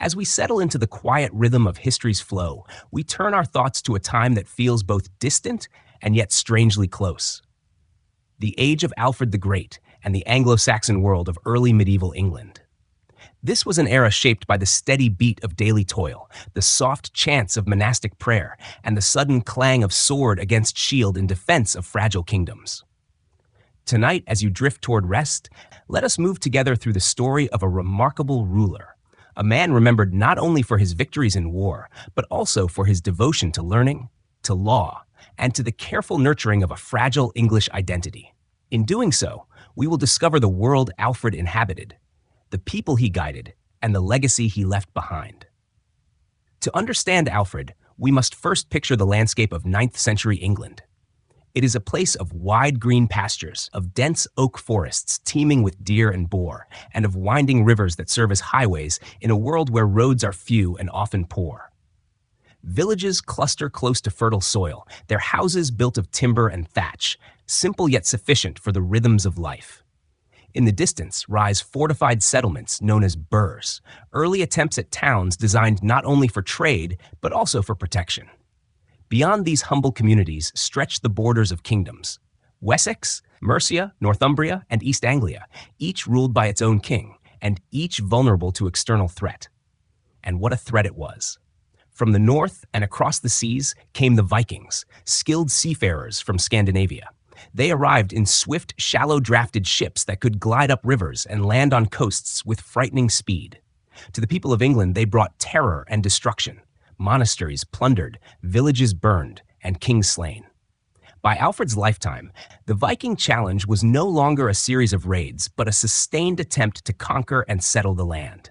As we settle into the quiet rhythm of history's flow, we turn our thoughts to a time that feels both distant and yet strangely close. The age of Alfred the Great and the Anglo Saxon world of early medieval England. This was an era shaped by the steady beat of daily toil, the soft chants of monastic prayer, and the sudden clang of sword against shield in defense of fragile kingdoms. Tonight, as you drift toward rest, let us move together through the story of a remarkable ruler, a man remembered not only for his victories in war, but also for his devotion to learning, to law, and to the careful nurturing of a fragile English identity. In doing so, we will discover the world Alfred inhabited, the people he guided, and the legacy he left behind. To understand Alfred, we must first picture the landscape of 9th century England. It is a place of wide green pastures, of dense oak forests teeming with deer and boar, and of winding rivers that serve as highways in a world where roads are few and often poor. Villages cluster close to fertile soil, their houses built of timber and thatch, simple yet sufficient for the rhythms of life. In the distance rise fortified settlements known as burhs, early attempts at towns designed not only for trade, but also for protection. Beyond these humble communities stretch the borders of kingdoms: Wessex, Mercia, Northumbria, and East Anglia, each ruled by its own king, and each vulnerable to external threat. And what a threat it was. From the north and across the seas came the Vikings, skilled seafarers from Scandinavia. They arrived in swift, shallow-drafted ships that could glide up rivers and land on coasts with frightening speed. To the people of England, they brought terror and destruction. Monasteries plundered, villages burned, and kings slain. By Alfred's lifetime, the Viking challenge was no longer a series of raids, but a sustained attempt to conquer and settle the land.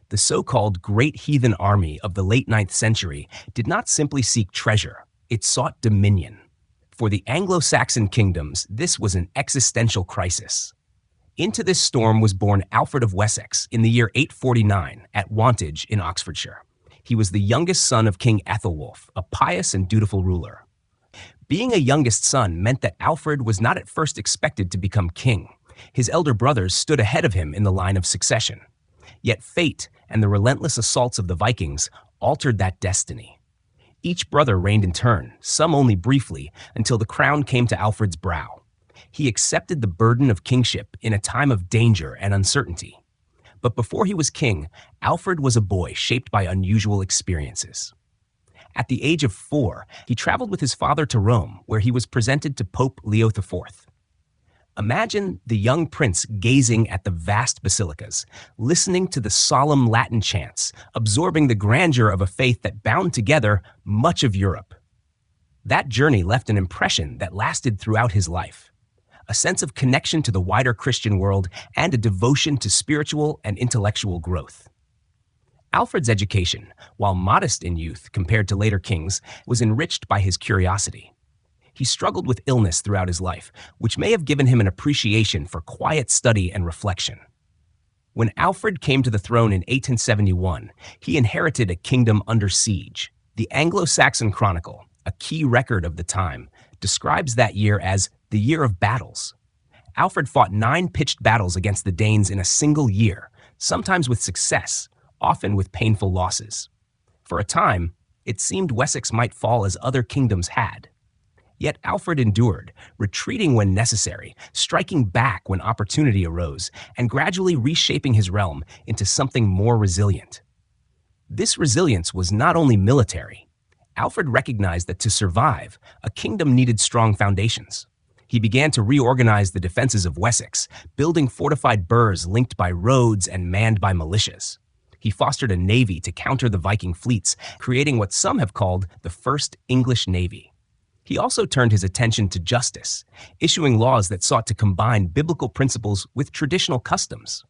The so-called Great Heathen Army of the late 9th century did not simply seek treasure, it sought dominion. For the Anglo Saxon kingdoms, this was an existential crisis. Into this storm was born Alfred of Wessex in the year 849 at Wantage in Oxfordshire. He was the youngest son of King Ethelwulf, a pious and dutiful ruler. Being a youngest son meant that Alfred was not at first expected to become king. His elder brothers stood ahead of him in the line of succession. Yet fate and the relentless assaults of the Vikings altered that destiny. Each brother reigned in turn, some only briefly, until the crown came to Alfred's brow. He accepted the burden of kingship in a time of danger and uncertainty. But before he was king, Alfred was a boy shaped by unusual experiences. At the age of 4, he traveled with his father to Rome, where he was presented to Pope Leo IV. Imagine the young prince gazing at the vast basilicas, listening to the solemn Latin chants, absorbing the grandeur of a faith that bound together much of Europe. That journey left an impression that lasted throughout his life, a sense of connection to the wider Christian world and a devotion to spiritual and intellectual growth. Alfred's education, while modest in youth compared to later kings, was enriched by his curiosity. He struggled with illness throughout his life, which may have given him an appreciation for quiet study and reflection. When Alfred came to the throne in 1871, he inherited a kingdom under siege. The Anglo Saxon Chronicle, a key record of the time, describes that year as the year of battles. Alfred fought 9 pitched battles against the Danes in a single year, sometimes with success, often with painful losses. For a time, it seemed Wessex might fall as other kingdoms had. Yet Alfred endured, retreating when necessary, striking back when opportunity arose, and gradually reshaping his realm into something more resilient. This resilience was not only military. Alfred recognized that to survive, a kingdom needed strong foundations. He began to reorganize the defenses of Wessex, building fortified burhs linked by roads and manned by militias. He fostered a navy to counter the Viking fleets, creating what some have called the First English Navy. He also turned his attention to justice, issuing laws that sought to combine biblical principles with traditional customs.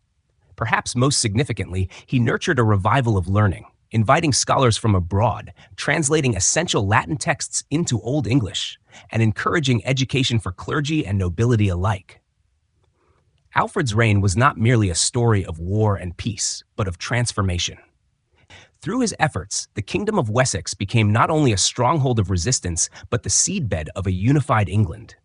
Perhaps most significantly, he nurtured a revival of learning, inviting scholars from abroad, translating essential Latin texts into Old English, and encouraging education for clergy and nobility alike. Alfred's reign was not merely a story of war and peace, but of transformation. Through his efforts, the Kingdom of Wessex became not only a stronghold of resistance, but the seedbed of a unified England.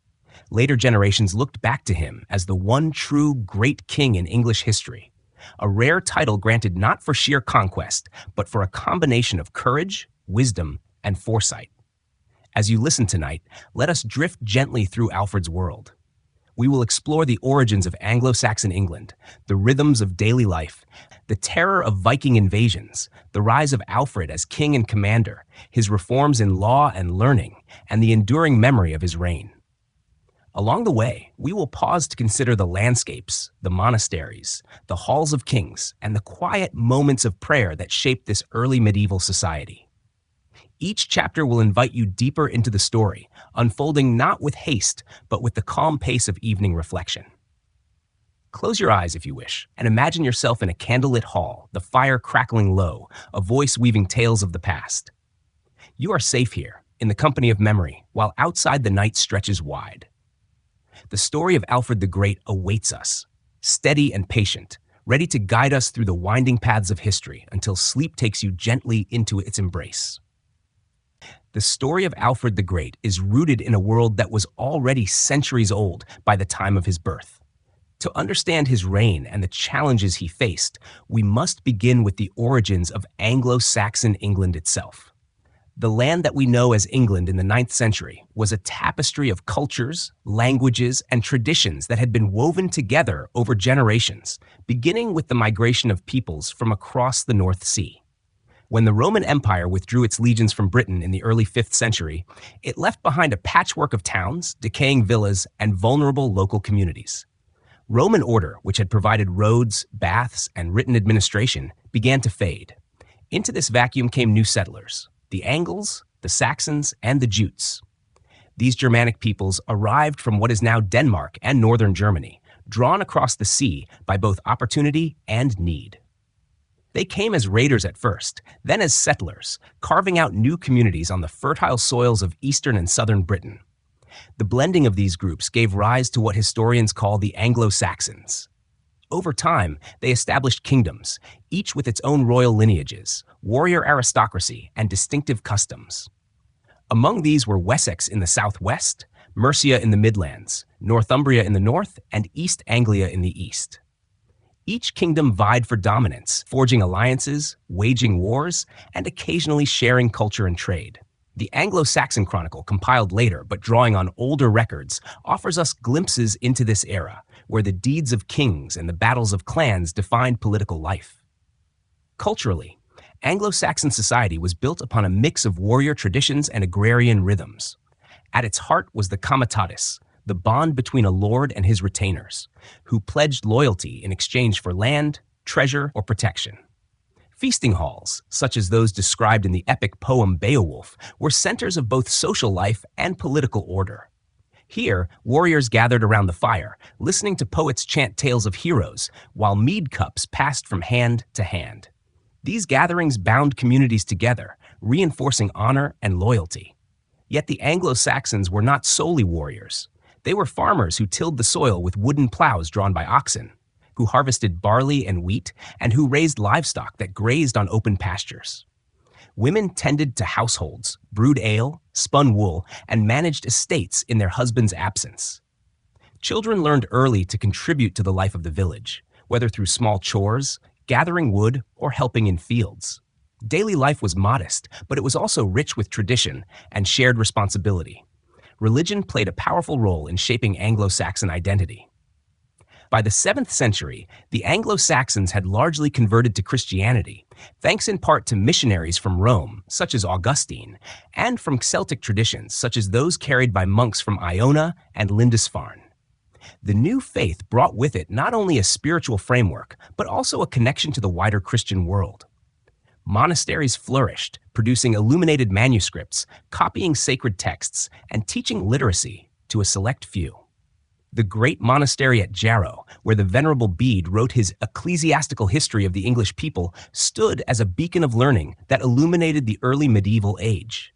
Later generations looked back to him as the one true great king in English history, a rare title granted not for sheer conquest, but for a combination of courage, wisdom, and foresight. As you listen tonight, let us drift gently through Alfred's world. We will explore the origins of Anglo Saxon England, the rhythms of daily life, the terror of Viking invasions, the rise of Alfred as king and commander, his reforms in law and learning, and the enduring memory of his reign. Along the way, we will pause to consider the landscapes, the monasteries, the halls of kings, and the quiet moments of prayer that shaped this early medieval society. Each chapter will invite you deeper into the story, unfolding not with haste, but with the calm pace of evening reflection. Close your eyes if you wish, and imagine yourself in a candlelit hall, the fire crackling low, a voice weaving tales of the past. You are safe here, in the company of memory, while outside the night stretches wide. The story of Alfred the Great awaits us, steady and patient, ready to guide us through the winding paths of history until sleep takes you gently into its embrace. The story of Alfred the Great is rooted in a world that was already centuries old by the time of his birth. To understand his reign and the challenges he faced, we must begin with the origins of Anglo Saxon England itself. The land that we know as England in the 9th century was a tapestry of cultures, languages, and traditions that had been woven together over generations, beginning with the migration of peoples from across the North Sea. When the Roman Empire withdrew its legions from Britain in the early 5th century, it left behind a patchwork of towns, decaying villas, and vulnerable local communities. Roman order, which had provided roads, baths, and written administration, began to fade. Into this vacuum came new settlers, the Angles, the Saxons, and the Jutes. These Germanic peoples arrived from what is now Denmark and northern Germany, drawn across the sea by both opportunity and need. They came as raiders at first, then as settlers, carving out new communities on the fertile soils of eastern and southern Britain. The blending of these groups gave rise to what historians call the Anglo Saxons. Over time, they established kingdoms, each with its own royal lineages, warrior aristocracy, and distinctive customs. Among these were Wessex in the southwest, Mercia in the Midlands, Northumbria in the north, and East Anglia in the east. Each kingdom vied for dominance, forging alliances, waging wars, and occasionally sharing culture and trade. The Anglo-Saxon Chronicle, compiled later but drawing on older records, offers us glimpses into this era, where the deeds of kings and the battles of clans defined political life. Culturally, Anglo-Saxon society was built upon a mix of warrior traditions and agrarian rhythms. At its heart was the comitatus, the bond between a lord and his retainers, who pledged loyalty in exchange for land, treasure, or protection. Feasting halls, such as those described in the epic poem Beowulf, were centers of both social life and political order. Here, warriors gathered around the fire, listening to poets chant tales of heroes, while mead cups passed from hand to hand. These gatherings bound communities together, reinforcing honor and loyalty. Yet the Anglo-Saxons were not solely warriors. They were farmers who tilled the soil with wooden plows drawn by oxen, who harvested barley and wheat, and who raised livestock that grazed on open pastures. Women tended to households, brewed ale, spun wool, and managed estates in their husbands' absence. Children learned early to contribute to the life of the village, whether through small chores, gathering wood, or helping in fields. Daily life was modest, but it was also rich with tradition and shared responsibility. Religion played a powerful role in shaping Anglo-Saxon identity. By the 7th century, the Anglo-Saxons had largely converted to Christianity, thanks in part to missionaries from Rome, such as Augustine, and from Celtic traditions, such as those carried by monks from Iona and Lindisfarne. The new faith brought with it not only a spiritual framework, but also a connection to the wider Christian world. Monasteries flourished, producing illuminated manuscripts, copying sacred texts, and teaching literacy to a select few. The great monastery at Jarrow, where the Venerable Bede wrote his ecclesiastical history of the English people, stood as a beacon of learning that illuminated the early medieval age.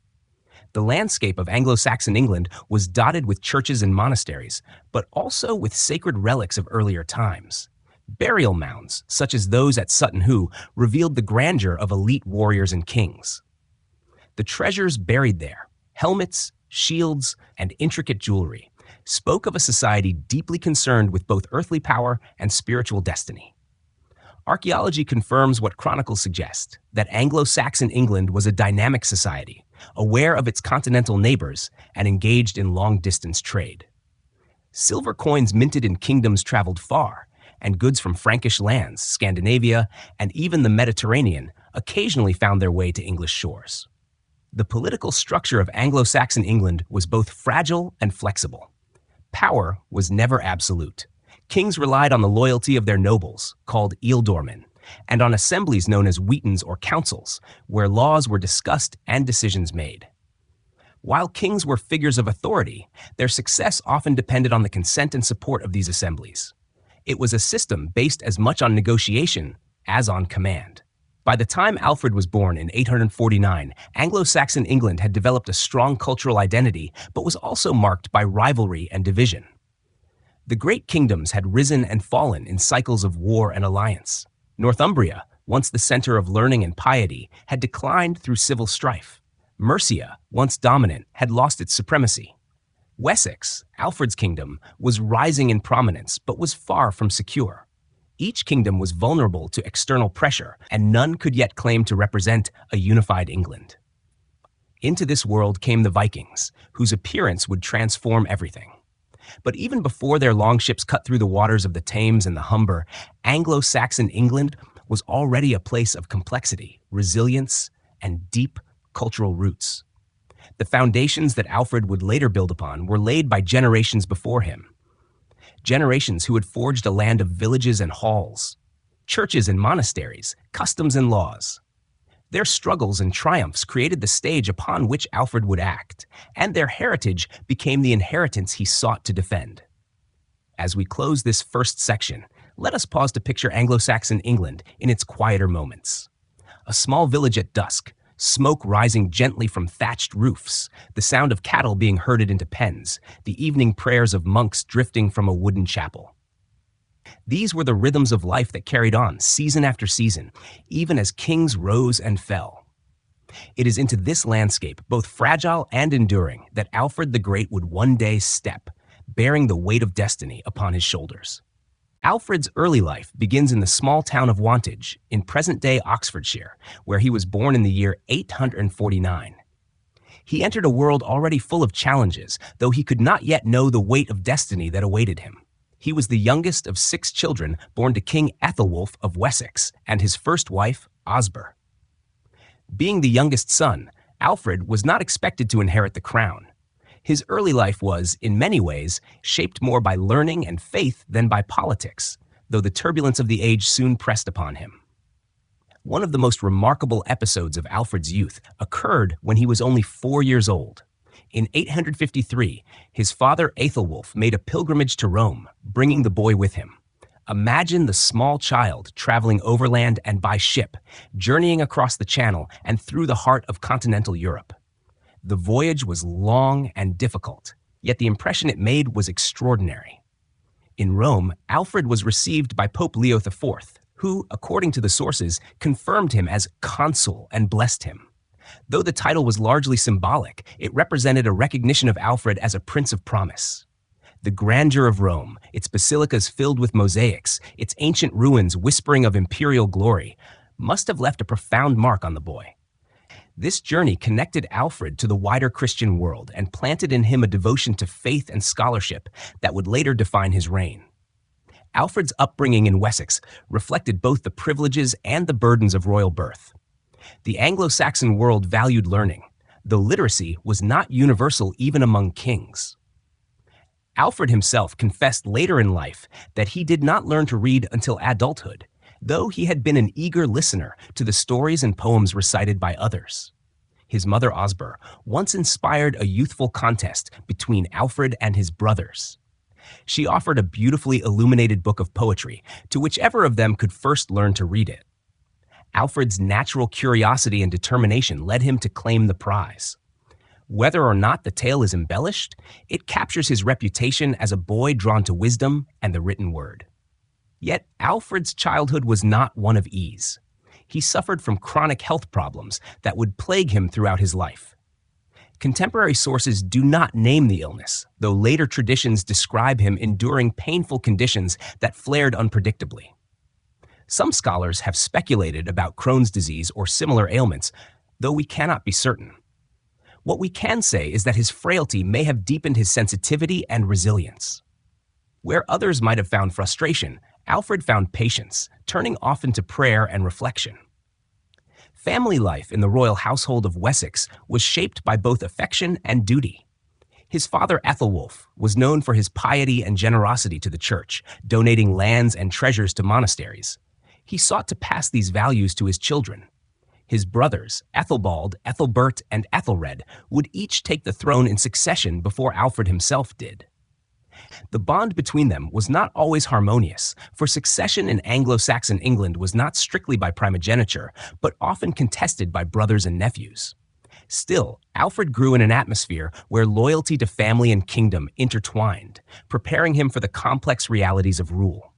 The landscape of Anglo-Saxon England was dotted with churches and monasteries, but also with sacred relics of earlier times. Burial mounds, such as those at Sutton Hoo, revealed the grandeur of elite warriors and kings. The treasures buried there, helmets, shields, and intricate jewelry, spoke of a society deeply concerned with both earthly power and spiritual destiny. Archaeology confirms what chronicles suggest, that Anglo Saxon England was a dynamic society, aware of its continental neighbors and engaged in long-distance trade. Silver coins minted in kingdoms traveled far, and goods from Frankish lands, Scandinavia, and even the Mediterranean occasionally found their way to English shores. The political structure of Anglo-Saxon England was both fragile and flexible. Power was never absolute. Kings relied on the loyalty of their nobles, called ealdormen, and on assemblies known as wheatons or councils, where laws were discussed and decisions made. While kings were figures of authority, their success often depended on the consent and support of these assemblies. It was a system based as much on negotiation as on command. By the time Alfred was born in 849, Anglo-Saxon England had developed a strong cultural identity, but was also marked by rivalry and division. The great kingdoms had risen and fallen in cycles of war and alliance. Northumbria, once the center of learning and piety, had declined through civil strife. Mercia, once dominant, had lost its supremacy. Wessex, Alfred's kingdom, was rising in prominence, but was far from secure. Each kingdom was vulnerable to external pressure, and none could yet claim to represent a unified England. Into this world came the Vikings, whose appearance would transform everything. But even before their longships cut through the waters of the Thames and the Humber, Anglo-Saxon England was already a place of complexity, resilience, and deep cultural roots. The foundations that Alfred would later build upon were laid by generations before him. Generations who had forged a land of villages and halls, churches and monasteries, customs and laws. Their struggles and triumphs created the stage upon which Alfred would act, and their heritage became the inheritance he sought to defend. As we close this first section, let us pause to picture Anglo-Saxon England in its quieter moments. A small village at dusk, smoke rising gently from thatched roofs, the sound of cattle being herded into pens, the evening prayers of monks drifting from a wooden chapel. These were the rhythms of life that carried on season after season, even as kings rose and fell. It is into this landscape, both fragile and enduring, that Alfred the Great would one day step, bearing the weight of destiny upon his shoulders. Alfred's early life begins in the small town of Wantage in present-day Oxfordshire, where he was born in the year 849. He entered a world already full of challenges, though he could not yet know the weight of destiny that awaited him. He was the youngest of 6 children born to King Ethelwulf of Wessex and his first wife, Osburh. Being the youngest son, Alfred was not expected to inherit the crown. His early life was, in many ways, shaped more by learning and faith than by politics, though the turbulence of the age soon pressed upon him. One of the most remarkable episodes of Alfred's youth occurred when he was only 4 years old. In 853, his father Aethelwulf made a pilgrimage to Rome, bringing the boy with him. Imagine the small child traveling overland and by ship, journeying across the Channel and through the heart of continental Europe. The voyage was long and difficult, yet the impression it made was extraordinary. In Rome, Alfred was received by Pope Leo IV, who, according to the sources, confirmed him as consul and blessed him. Though the title was largely symbolic, it represented a recognition of Alfred as a prince of promise. The grandeur of Rome, its basilicas filled with mosaics, its ancient ruins whispering of imperial glory, must have left a profound mark on the boy. This journey connected Alfred to the wider Christian world and planted in him a devotion to faith and scholarship that would later define his reign. Alfred's upbringing in Wessex reflected both the privileges and the burdens of royal birth. The Anglo-Saxon world valued learning, though literacy was not universal even among kings. Alfred himself confessed later in life that he did not learn to read until adulthood, though he had been an eager listener to the stories and poems recited by others. His mother Osburh once inspired a youthful contest between Alfred and his brothers. She offered a beautifully illuminated book of poetry to whichever of them could first learn to read it. Alfred's natural curiosity and determination led him to claim the prize. Whether or not the tale is embellished, it captures his reputation as a boy drawn to wisdom and the written word. Yet Alfred's childhood was not one of ease. He suffered from chronic health problems that would plague him throughout his life. Contemporary sources do not name the illness, though later traditions describe him enduring painful conditions that flared unpredictably. Some scholars have speculated about Crohn's disease or similar ailments, though we cannot be certain. What we can say is that his frailty may have deepened his sensitivity and resilience. Where others might have found frustration, Alfred found patience, turning often to prayer and reflection. Family life in the royal household of Wessex was shaped by both affection and duty. His father Ethelwulf was known for his piety and generosity to the church, donating lands and treasures to monasteries. He sought to pass these values to his children. His brothers, Ethelbald, Ethelbert, and Ethelred, would each take the throne in succession before Alfred himself did. The bond between them was not always harmonious, for succession in Anglo Saxon England was not strictly by primogeniture, but often contested by brothers and nephews. Still, Alfred grew in an atmosphere where loyalty to family and kingdom intertwined, preparing him for the complex realities of rule.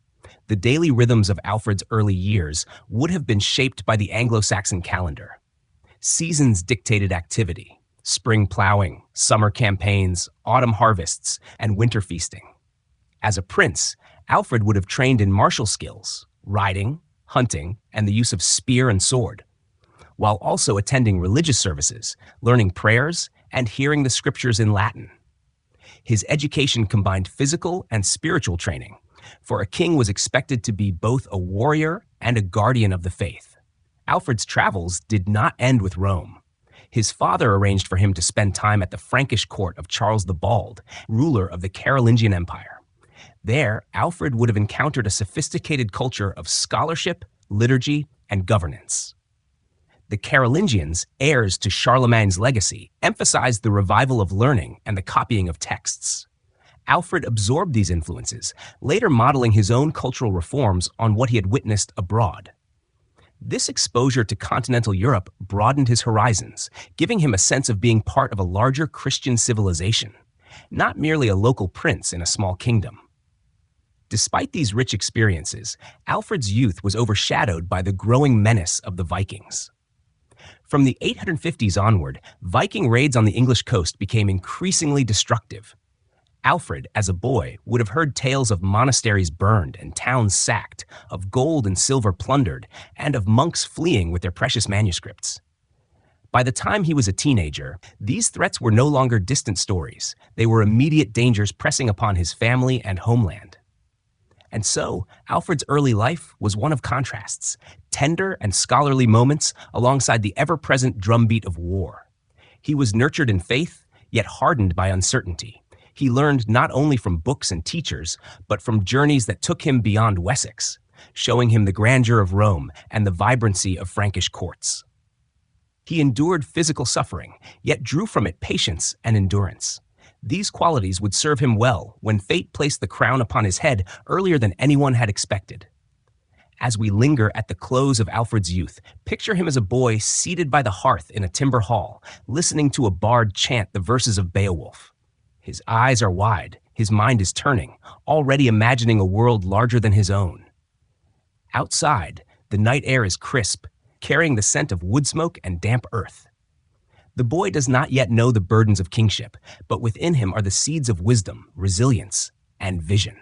The daily rhythms of Alfred's early years would have been shaped by the Anglo-Saxon calendar. Seasons dictated activity: spring plowing, summer campaigns, autumn harvests, and winter feasting. As a prince, Alfred would have trained in martial skills, riding, hunting, and the use of spear and sword, while also attending religious services, learning prayers, and hearing the scriptures in Latin. His education combined physical and spiritual training, for a king was expected to be both a warrior and a guardian of the faith. Alfred's travels did not end with Rome. His father arranged for him to spend time at the Frankish court of Charles the Bald, ruler of the Carolingian Empire. There, Alfred would have encountered a sophisticated culture of scholarship, liturgy, and governance. The Carolingians, heirs to Charlemagne's legacy, emphasized the revival of learning and the copying of texts. Alfred absorbed these influences, later modeling his own cultural reforms on what he had witnessed abroad. This exposure to continental Europe broadened his horizons, giving him a sense of being part of a larger Christian civilization, not merely a local prince in a small kingdom. Despite these rich experiences, Alfred's youth was overshadowed by the growing menace of the Vikings. From the 850s onward, Viking raids on the English coast became increasingly destructive. Alfred, as a boy, would have heard tales of monasteries burned and towns sacked, of gold and silver plundered, and of monks fleeing with their precious manuscripts. By the time he was a teenager, these threats were no longer distant stories. They were immediate dangers pressing upon his family and homeland. And so, Alfred's early life was one of contrasts, tender and scholarly moments alongside the ever-present drumbeat of war. He was nurtured in faith, yet hardened by uncertainty. He learned not only from books and teachers, but from journeys that took him beyond Wessex, showing him the grandeur of Rome and the vibrancy of Frankish courts. He endured physical suffering, yet drew from it patience and endurance. These qualities would serve him well when fate placed the crown upon his head earlier than anyone had expected. As we linger at the close of Alfred's youth, picture him as a boy seated by the hearth in a timber hall, listening to a bard chant the verses of Beowulf. His eyes are wide, his mind is turning, already imagining a world larger than his own. Outside, the night air is crisp, carrying the scent of wood smoke and damp earth. The boy does not yet know the burdens of kingship, but within him are the seeds of wisdom, resilience, and vision.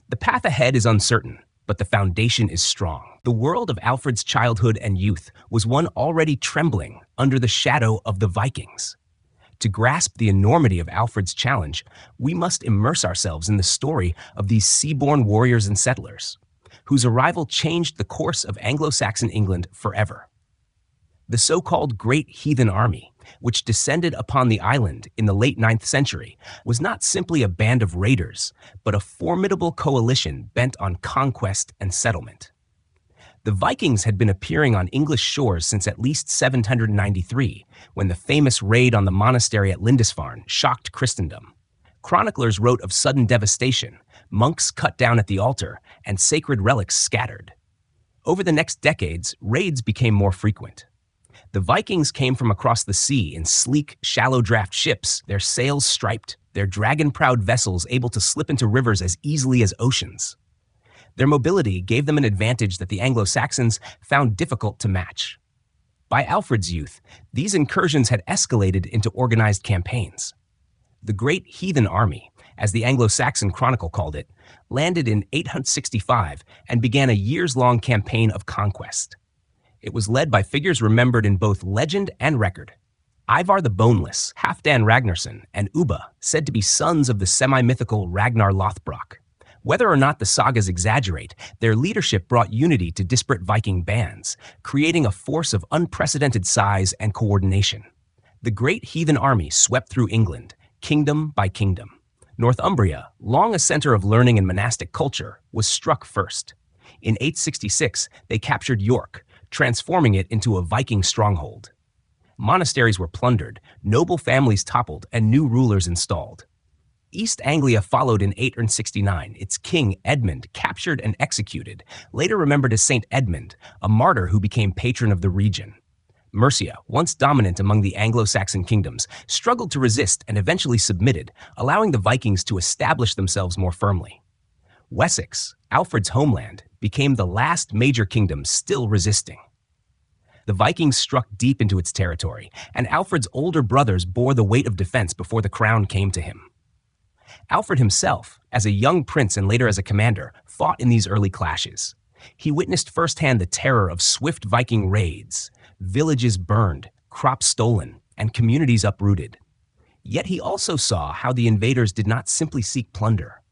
The path ahead is uncertain, but the foundation is strong. The world of Alfred's childhood and youth was one already trembling under the shadow of the Vikings. To grasp the enormity of Alfred's challenge, we must immerse ourselves in the story of these sea-born warriors and settlers, whose arrival changed the course of Anglo-Saxon England forever. The so-called Great Heathen Army, which descended upon the island in the late 9th century, was not simply a band of raiders, but a formidable coalition bent on conquest and settlement. The Vikings had been appearing on English shores since at least 793, when the famous raid on the monastery at Lindisfarne shocked Christendom. Chroniclers wrote of sudden devastation, monks cut down at the altar, and sacred relics scattered. Over the next decades, raids became more frequent. The Vikings came from across the sea in sleek, shallow-draft ships, their sails striped, their dragon-prowed vessels able to slip into rivers as easily as oceans. Their mobility gave them an advantage that the Anglo-Saxons found difficult to match. By Alfred's youth, these incursions had escalated into organized campaigns. The Great Heathen Army, as the Anglo Saxon Chronicle called it, landed in 865 and began a years-long campaign of conquest. It was led by figures remembered in both legend and record. Ivar the Boneless, Halfdan Ragnarsson, and Ubba, said to be sons of the semi-mythical Ragnar Lothbrok. Whether or not the sagas exaggerate, their leadership brought unity to disparate Viking bands, creating a force of unprecedented size and coordination. The great heathen army swept through England, kingdom by kingdom. Northumbria, long a center of learning and monastic culture, was struck first. In 866, they captured York, transforming it into a Viking stronghold. Monasteries were plundered, noble families toppled, and new rulers installed. East Anglia followed in 869, its king Edmund captured and executed, later remembered as Saint Edmund, a martyr who became patron of the region. Mercia, once dominant among the Anglo-Saxon kingdoms, struggled to resist and eventually submitted, allowing the Vikings to establish themselves more firmly. Wessex, Alfred's homeland, became the last major kingdom still resisting. The Vikings struck deep into its territory, and Alfred's older brothers bore the weight of defense before the crown came to him. Alfred himself, as a young prince and later as a commander, fought in these early clashes. He witnessed firsthand the terror of swift Viking raids, villages burned, crops stolen, and communities uprooted. Yet he also saw how the invaders did not simply seek plunder.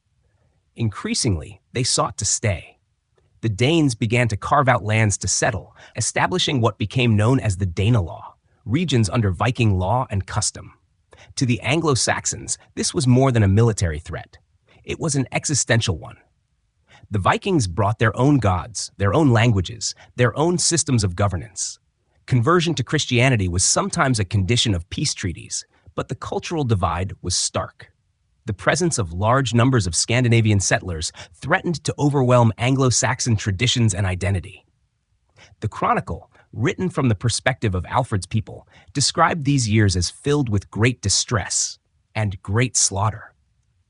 Increasingly, they sought to stay. The Danes began to carve out lands to settle, establishing what became known as the Danelaw, regions under Viking law and custom. To the Anglo-Saxons, this was more than a military threat. It was an existential one. The Vikings brought their own gods, their own languages, their own systems of governance. Conversion to Christianity was sometimes a condition of peace treaties, but the cultural divide was stark. The presence of large numbers of Scandinavian settlers threatened to overwhelm Anglo-Saxon traditions and identity. The Chronicle, written from the perspective of Alfred's people, described these years as filled with great distress and great slaughter.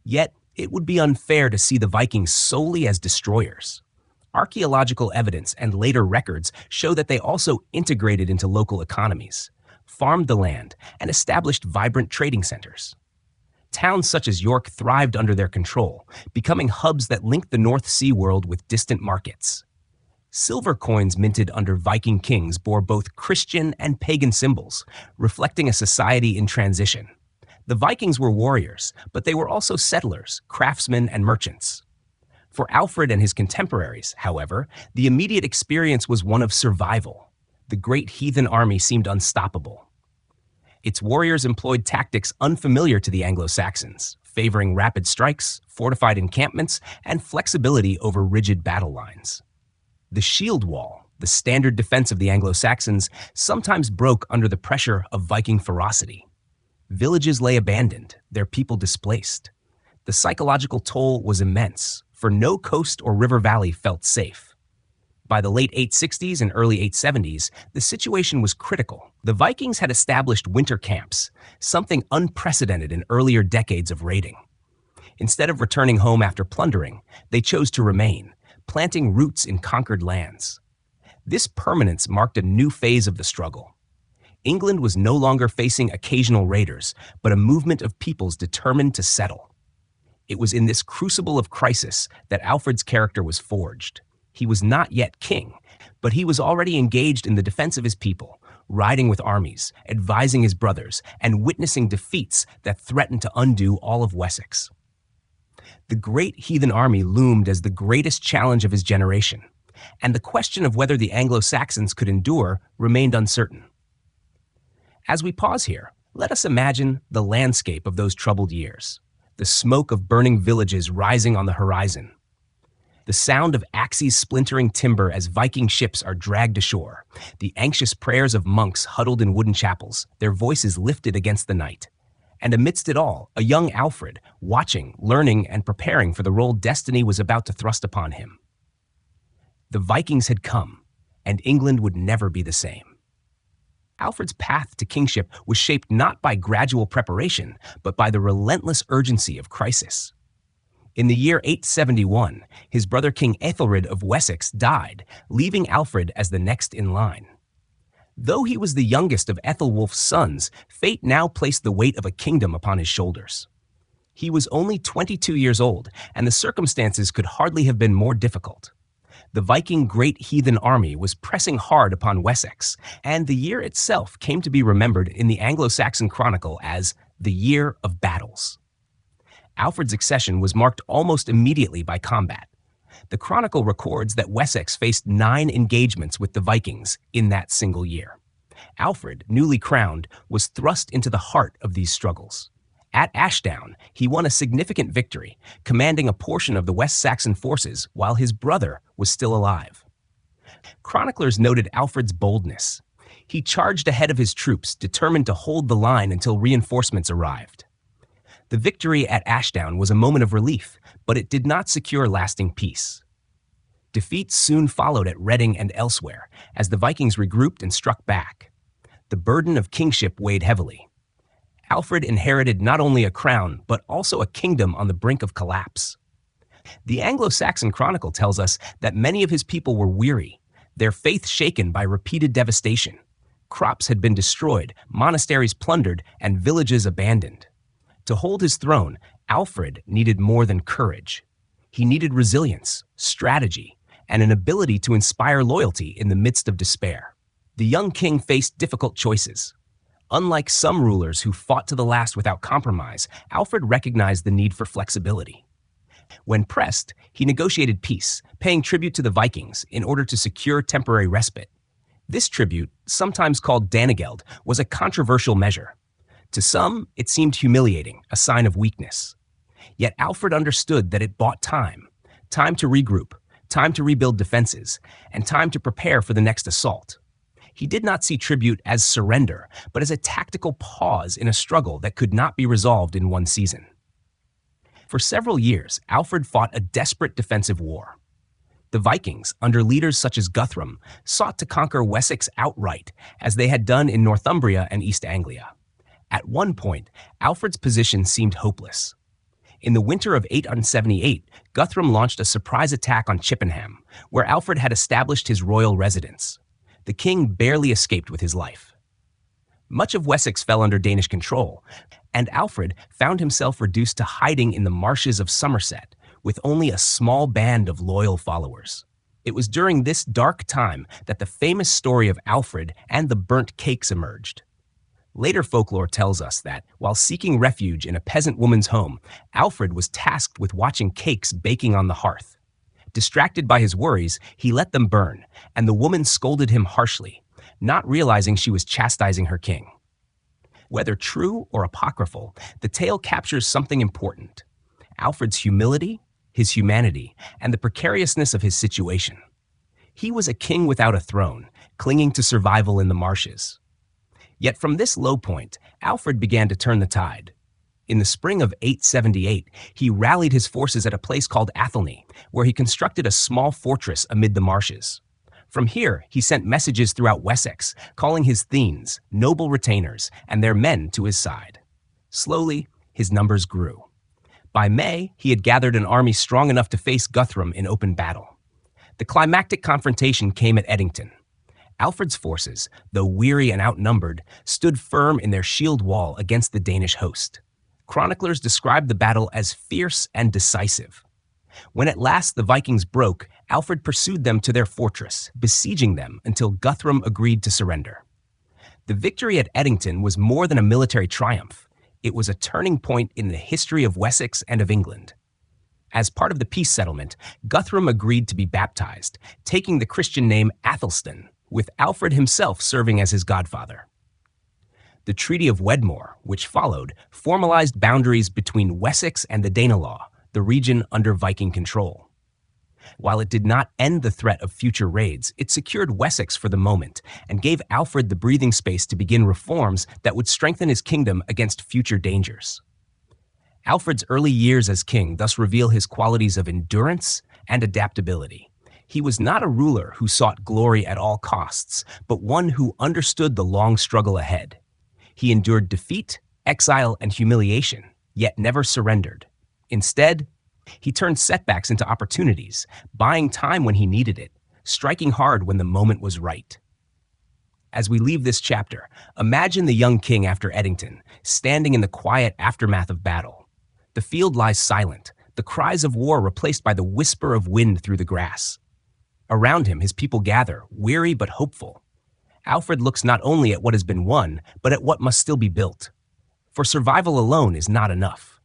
Yet, it would be unfair to see the Vikings solely as destroyers. Archaeological evidence and later records show that they also integrated into local economies, farmed the land, and established vibrant trading centers. Towns such as York thrived under their control, becoming hubs that linked the North Sea world with distant markets. Silver coins minted under Viking kings bore both Christian and pagan symbols, reflecting a society in transition. The Vikings were warriors, but they were also settlers, craftsmen, and merchants. For Alfred and his contemporaries, however, the immediate experience was one of survival. The great heathen army seemed unstoppable. Its warriors employed tactics unfamiliar to the Anglo-Saxons, favoring rapid strikes, fortified encampments, and flexibility over rigid battle lines. The shield wall, the standard defense of the Anglo-Saxons, sometimes broke under the pressure of Viking ferocity. Villages lay abandoned, their people displaced. The psychological toll was immense, for no coast or river valley felt safe. By the late 860s and early 870s, the situation was critical. The Vikings had established winter camps, something unprecedented in earlier decades of raiding. Instead of returning home after plundering, they chose to remain, planting roots in conquered lands. This permanence marked a new phase of the struggle. England was no longer facing occasional raiders, but a movement of peoples determined to settle. It was in this crucible of crisis that Alfred's character was forged. He was not yet king, but he was already engaged in the defense of his people, riding with armies, advising his brothers, and witnessing defeats that threatened to undo all of Wessex. The great heathen army loomed as the greatest challenge of his generation, and the question of whether the Anglo-Saxons could endure remained uncertain. As we pause here, let us imagine the landscape of those troubled years, the smoke of burning villages rising on the horizon, the sound of axes splintering timber as Viking ships are dragged ashore, the anxious prayers of monks huddled in wooden chapels, their voices lifted against the night. And amidst it all, a young Alfred, watching, learning, and preparing for the role destiny was about to thrust upon him. The Vikings had come, and England would never be the same. Alfred's path to kingship was shaped not by gradual preparation, but by the relentless urgency of crisis. In the year 871, his brother King Ethelred of Wessex died, leaving Alfred as the next in line. Though he was the youngest of Ethelwulf's sons, fate now placed the weight of a kingdom upon his shoulders. He was only 22 years old, and the circumstances could hardly have been more difficult. The Viking Great Heathen Army was pressing hard upon Wessex, and the year itself came to be remembered in the Anglo Saxon Chronicle as the Year of Battles. Alfred's accession was marked almost immediately by combat. The Chronicle records that Wessex faced 9 engagements with the Vikings in that single year. Alfred, newly crowned, was thrust into the heart of these struggles. At Ashdown, he won a significant victory, commanding a portion of the West Saxon forces while his brother was still alive. Chroniclers noted Alfred's boldness. He charged ahead of his troops, determined to hold the line until reinforcements arrived. The victory at Ashdown was a moment of relief, but it did not secure lasting peace. Defeats soon followed at Reading and elsewhere, as the Vikings regrouped and struck back. The burden of kingship weighed heavily. Alfred inherited not only a crown, but also a kingdom on the brink of collapse. The Anglo Saxon Chronicle tells us that many of his people were weary, their faith shaken by repeated devastation. Crops had been destroyed, monasteries plundered, and villages abandoned. To hold his throne, Alfred needed more than courage. He needed resilience, strategy, and an ability to inspire loyalty in the midst of despair. The young king faced difficult choices. Unlike some rulers who fought to the last without compromise, Alfred recognized the need for flexibility. When pressed, he negotiated peace, paying tribute to the Vikings in order to secure temporary respite. This tribute, sometimes called danegeld, was a controversial measure. To some, it seemed humiliating, a sign of weakness. Yet Alfred understood that it bought time to regroup, time to rebuild defenses, and time to prepare for the next assault. He did not see tribute as surrender, but as a tactical pause in a struggle that could not be resolved in one season. For several years, Alfred fought a desperate defensive war. The Vikings, under leaders such as Guthrum, sought to conquer Wessex outright, as they had done in Northumbria and East Anglia. At one point, Alfred's position seemed hopeless. In the winter of 878, Guthrum launched a surprise attack on Chippenham, where Alfred had established his royal residence. The king barely escaped with his life. Much of Wessex fell under Danish control, and Alfred found himself reduced to hiding in the marshes of Somerset, with only a small band of loyal followers. It was during this dark time that the famous story of Alfred and the burnt cakes emerged. Later folklore tells us that, while seeking refuge in a peasant woman's home, Alfred was tasked with watching cakes baking on the hearth. Distracted by his worries, he let them burn, and the woman scolded him harshly, not realizing she was chastising her king. Whether true or apocryphal, the tale captures something important: Alfred's humility, his humanity, and the precariousness of his situation. He was a king without a throne, clinging to survival in the marshes. Yet from this low point, Alfred began to turn the tide. In the spring of 878, he rallied his forces at a place called Athelney, where he constructed a small fortress amid the marshes. From here, he sent messages throughout Wessex, calling his thegns, noble retainers, and their men to his side. Slowly, his numbers grew. By May, he had gathered an army strong enough to face Guthrum in open battle. The climactic confrontation came at Edington. Alfred's forces, though weary and outnumbered, stood firm in their shield wall against the Danish host. Chroniclers describe the battle as fierce and decisive. When at last the Vikings broke, Alfred pursued them to their fortress, besieging them until Guthrum agreed to surrender. The victory at Edington was more than a military triumph. It was a turning point in the history of Wessex and of England. As part of the peace settlement, Guthrum agreed to be baptized, taking the Christian name Athelstan, with Alfred himself serving as his godfather. The Treaty of Wedmore, which followed, formalized boundaries between Wessex and the Danelaw, the region under Viking control. While it did not end the threat of future raids, it secured Wessex for the moment and gave Alfred the breathing space to begin reforms that would strengthen his kingdom against future dangers. Alfred's early years as king thus reveal his qualities of endurance and adaptability. He was not a ruler who sought glory at all costs, but one who understood the long struggle ahead. He endured defeat, exile, and humiliation, yet never surrendered. Instead, he turned setbacks into opportunities, buying time when he needed it, striking hard when the moment was right. As we leave this chapter, imagine the young king after Edington, standing in the quiet aftermath of battle. The field lies silent, the cries of war replaced by the whisper of wind through the grass. Around him, his people gather, weary but hopeful. Alfred looks not only at what has been won, but at what must still be built. For survival alone is not enough.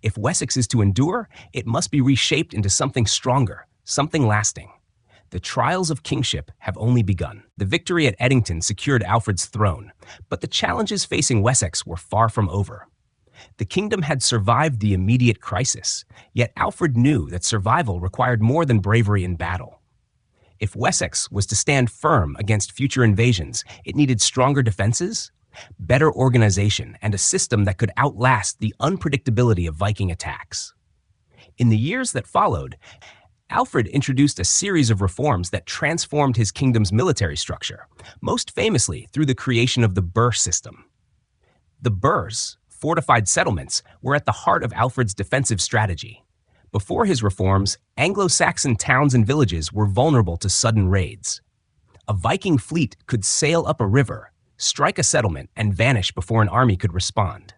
If Wessex is to endure, it must be reshaped into something stronger, something lasting. The trials of kingship have only begun. The victory at Edington secured Alfred's throne, but the challenges facing Wessex were far from over. The kingdom had survived the immediate crisis, yet Alfred knew that survival required more than bravery in battle. If Wessex was to stand firm against future invasions, it needed stronger defenses, better organization, and a system that could outlast the unpredictability of Viking attacks. In the years that followed, Alfred introduced a series of reforms that transformed his kingdom's military structure, most famously through the creation of the Burh system. The Burhs, fortified settlements, were at the heart of Alfred's defensive strategy. Before his reforms, Anglo Saxon towns and villages were vulnerable to sudden raids. A Viking fleet could sail up a river, strike a settlement, and vanish before an army could respond.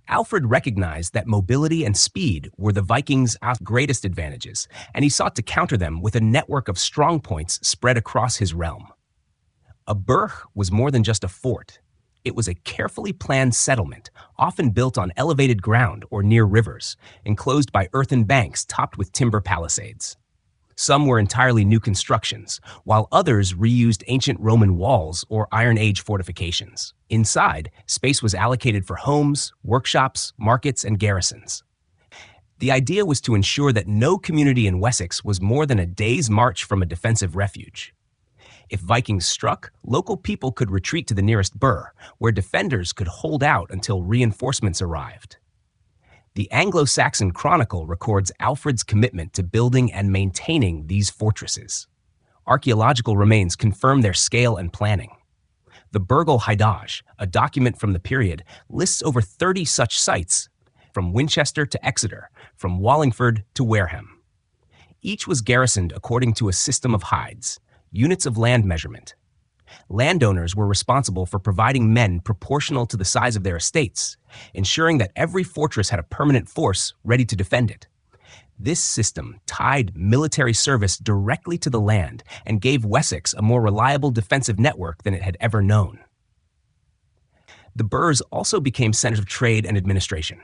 Alfred recognized that mobility and speed were the Vikings' greatest advantages, and he sought to counter them with a network of strong points spread across his realm. A burh was more than just a fort. It was a carefully planned settlement, often built on elevated ground or near rivers, enclosed by earthen banks topped with timber palisades. Some were entirely new constructions, while others reused ancient Roman walls or Iron Age fortifications. Inside, space was allocated for homes, workshops, markets, and garrisons. The idea was to ensure that no community in Wessex was more than a day's march from a defensive refuge. If Vikings struck, local people could retreat to the nearest burh, where defenders could hold out until reinforcements arrived. The Anglo Saxon Chronicle records Alfred's commitment to building and maintaining these fortresses. Archaeological remains confirm their scale and planning. The Burgle Haidaj, a document from the period, lists over 30 such sites, from Winchester to Exeter, from Wallingford to Wareham. Each was garrisoned according to a system of hides, units of land measurement. Landowners were responsible for providing men proportional to the size of their estates, ensuring that every fortress had a permanent force ready to defend it. This system tied military service directly to the land and gave Wessex a more reliable defensive network than it had ever known. The burhs also became centers of trade and administration.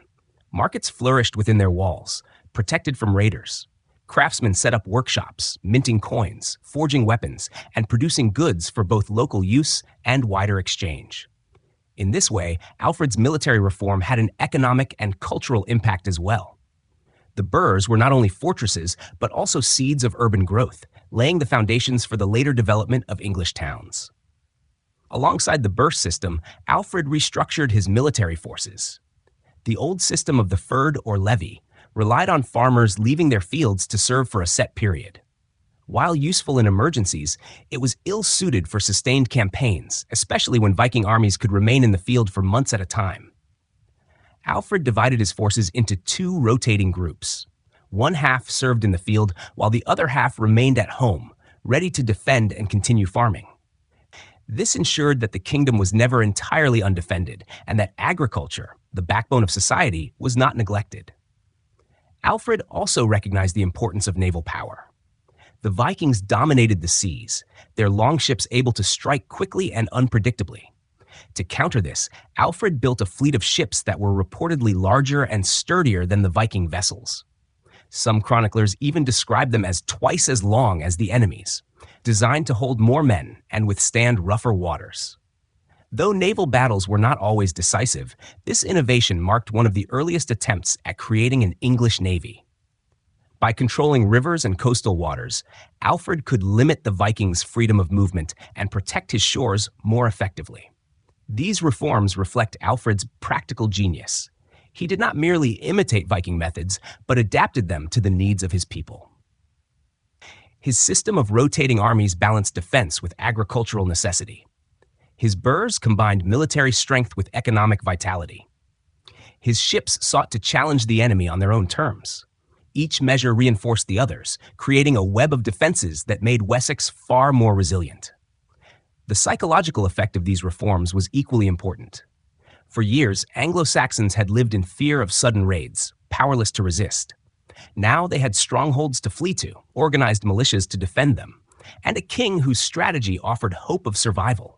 Markets flourished within their walls, protected from raiders. Craftsmen set up workshops, minting coins, forging weapons, and producing goods for both local use and wider exchange. In this way, Alfred's military reform had an economic and cultural impact as well. The burhs were not only fortresses, but also seeds of urban growth, laying the foundations for the later development of English towns. Alongside the burh system, Alfred restructured his military forces. The old system of the fyrd or levy relied on farmers leaving their fields to serve for a set period. While useful in emergencies, it was ill-suited for sustained campaigns, especially when Viking armies could remain in the field for months at a time. Alfred divided his forces into two rotating groups. One half served in the field, while the other half remained at home, ready to defend and continue farming. This ensured that the kingdom was never entirely undefended, and that agriculture, the backbone of society, was not neglected. Alfred also recognized the importance of naval power. The Vikings dominated the seas, their longships able to strike quickly and unpredictably. To counter this, Alfred built a fleet of ships that were reportedly larger and sturdier than the Viking vessels. Some chroniclers even describe them as twice as long as the enemy's, designed to hold more men and withstand rougher waters. Though naval battles were not always decisive, this innovation marked one of the earliest attempts at creating an English navy. By controlling rivers and coastal waters, Alfred could limit the Vikings' freedom of movement and protect his shores more effectively. These reforms reflect Alfred's practical genius. He did not merely imitate Viking methods, but adapted them to the needs of his people. His system of rotating armies balanced defense with agricultural necessity. His burhs combined military strength with economic vitality. His ships sought to challenge the enemy on their own terms. Each measure reinforced the others, creating a web of defenses that made Wessex far more resilient. The psychological effect of these reforms was equally important. For years, Anglo Saxons had lived in fear of sudden raids, powerless to resist. Now they had strongholds to flee to, organized militias to defend them, and a king whose strategy offered hope of survival.